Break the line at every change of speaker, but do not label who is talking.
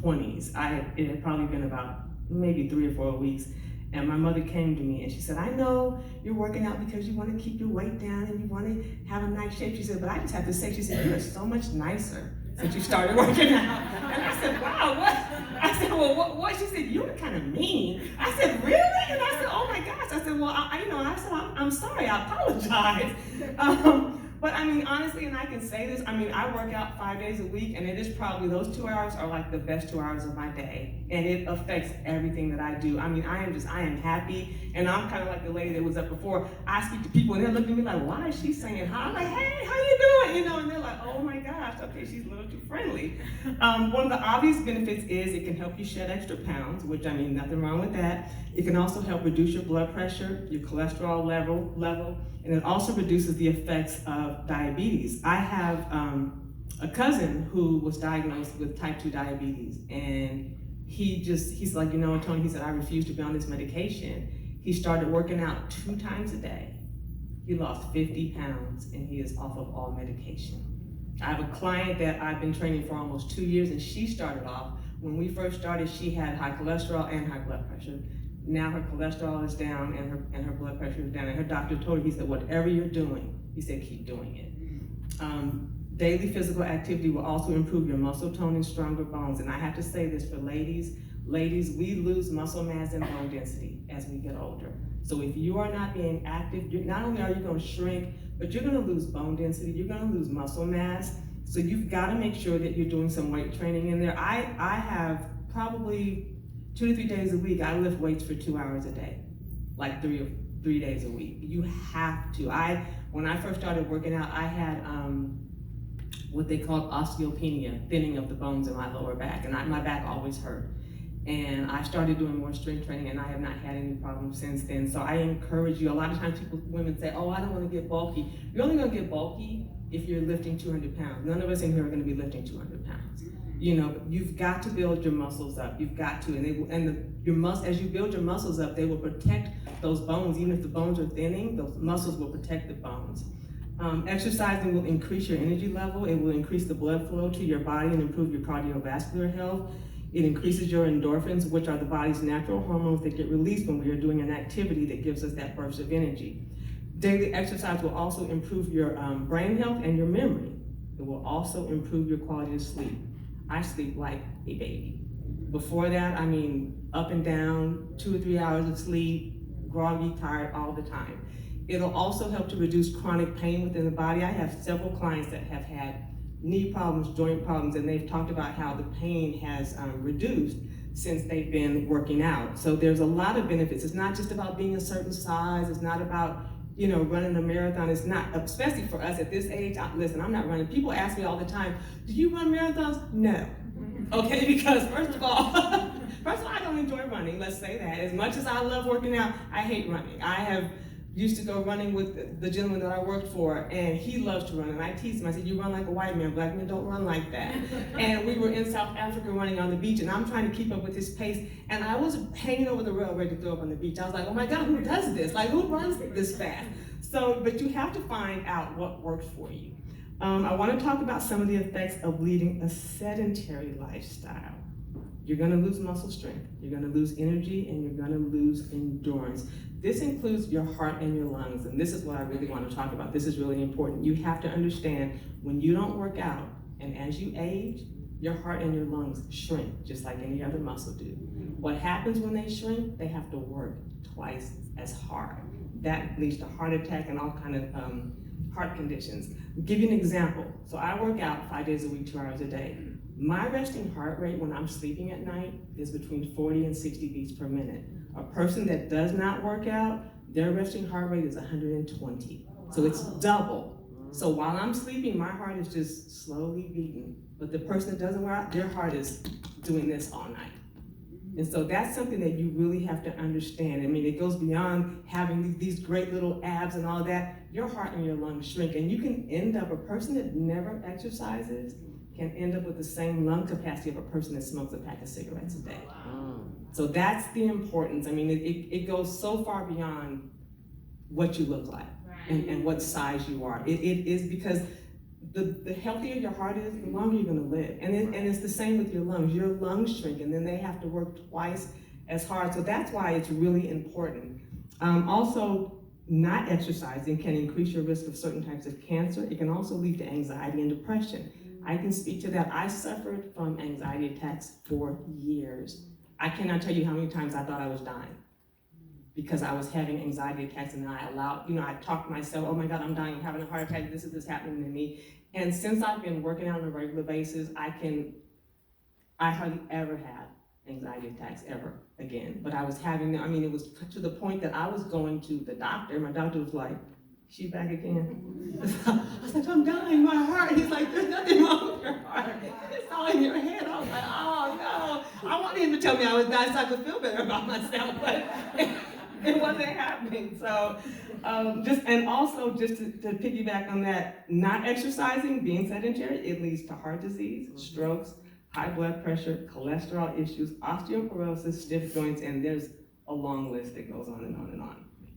20s. It had probably been about maybe 3 or 4 weeks. And my mother came to me and she said, I know you're working out because you want to keep your weight down and you want to have a nice shape. She said, but I just have to say, she said, you are so much nicer since you started working out. And I said, wow, what? I said, well, what? She said, you were kind of mean. I said, really? And I said, oh my gosh. I said, well, I said, I'm sorry, I apologize. But I mean, honestly, and I can say this, I mean, I work out 5 days a week, and it is probably, those 2 hours are like the best 2 hours of my day. And it affects everything that I do. I mean, I am happy, and I'm kind of like the lady that was up before. I speak to people, and they're looking at me like, why is she saying hi? I'm like, hey, how you doing? You know, and they're like, oh my gosh, okay, she's a little too friendly. One of the obvious benefits is it can help you shed extra pounds, which, I mean, nothing wrong with that. It can also help reduce your blood pressure, your cholesterol level, and it also reduces the effects of diabetes. I have a cousin who was diagnosed with type 2 diabetes, and he's like, you know, Toni, he said, I refuse to be on this medication. He started working out 2 times a day. He lost 50 pounds, and he is off of all medication. I have a client that I've been training for almost 2 years, and she started off, when we first started, she had high cholesterol and high blood pressure. Now her cholesterol is down and her blood pressure is down. And her doctor told her, he said, whatever you're doing, he said, keep doing it. Daily physical activity will also improve your muscle tone and stronger bones. And I have to say this for ladies, we lose muscle mass and bone density as we get older. So if you are not being active, not only are you going to shrink, but you're going to lose bone density, you're going to lose muscle mass. So you've got to make sure that you're doing some weight training in there. I have probably 2 to 3 days a week, I lift weights for 2 hours a day, like 3 days a week. You have to. When I first started working out, I had what they called osteopenia, thinning of the bones in my lower back, and my back always hurt. And I started doing more strength training, and I have not had any problems since then. So I encourage you. A lot of times women say, oh, I don't want to get bulky. You're only going to get bulky if you're lifting 200 pounds. None of us in here are going to be lifting 200 pounds. You know, you've got to build your muscles up. You've got to, as you build your muscles up, they will protect those bones. Even if the bones are thinning, those muscles will protect the bones. Exercising will increase your energy level. It will increase the blood flow to your body and improve your cardiovascular health. It increases your endorphins, which are the body's natural hormones that get released when we are doing an activity that gives us that burst of energy. Daily exercise will also improve your brain health and your memory. It will also improve your quality of sleep. I sleep like a baby. Before that, I mean, up and down, 2 or 3 hours of sleep, groggy, tired all the time. It'll also help to reduce chronic pain within the body. I have several clients that have had knee problems, joint problems, and they've talked about how the pain has reduced since they've been working out. So there's a lot of benefits. It's not just about being a certain size. It's not about, you know, running a marathon. It's not, especially for us at this age. Listen, I'm not running. People ask me all the time, do you run marathons? No. Okay, because first of all, I don't enjoy running, let's say that. As much as I love working out, I hate running. I have used to go running with the gentleman that I worked for, and he loves to run, and I tease him. I said, you run like a white man, black men don't run like that. And we were in South Africa running on the beach, and I'm trying to keep up with his pace, and I was hanging over the rail ready to throw up on the beach. I was like, oh my God, who does this? Like, who runs this fast? So, but you have to find out what works for you. I want to talk about some of the effects of leading a sedentary lifestyle. You're going to lose muscle strength, you're going to lose energy, and you're going to lose endurance. This includes your heart and your lungs, and this is what I really want to talk about. This is really important. You have to understand when you don't work out, and as you age, your heart and your lungs shrink, just like any other muscle do. What happens when they shrink? They have to work twice as hard. That leads to heart attack and all kind of heart conditions. I'll give you an example. So I work out 5 days a week, 2 hours a day. My resting heart rate when I'm sleeping at night is between 40 and 60 beats per minute. A person that does not work out, their resting heart rate is 120. So it's double. So while I'm sleeping, my heart is just slowly beating. But the person that doesn't work out, their heart is doing this all night. And so that's something that you really have to understand. I mean, it goes beyond having these great little abs and all that. Your heart and your lungs shrink, and you can end up, a person that never exercises can end up with the same lung capacity of a person that smokes a pack of cigarettes a day. So that's the importance. I mean, it goes so far beyond what you look like and what size you are. It is because the healthier your heart is, the longer you're gonna live. And it's the same with your lungs. Your lungs shrink, and then they have to work twice as hard. So that's why it's really important. Also, not exercising can increase your risk of certain types of cancer. It can also lead to anxiety and depression. I can speak to that. I suffered from anxiety attacks for years. I cannot tell you how many times I thought I was dying because I was having anxiety attacks, and then I I talked to myself, oh my God, I'm dying, I'm having a heart attack, this is happening to me. And since I've been working out on a regular basis, I hardly ever have anxiety attacks ever again. But I was having them, it was to the point that I was going to the doctor. My doctor was like, she back again? I was like, I'm dying, my heart. He's like, there's nothing wrong with your heart. It's all in your head. I was like, oh no. I wanted him to tell me I was dying so I could feel better about myself, but it wasn't happening. So, just to piggyback on that, not exercising, being sedentary, it leads to heart disease, strokes, high blood pressure, cholesterol issues, osteoporosis, stiff joints, and there's a long list that goes on and on and on.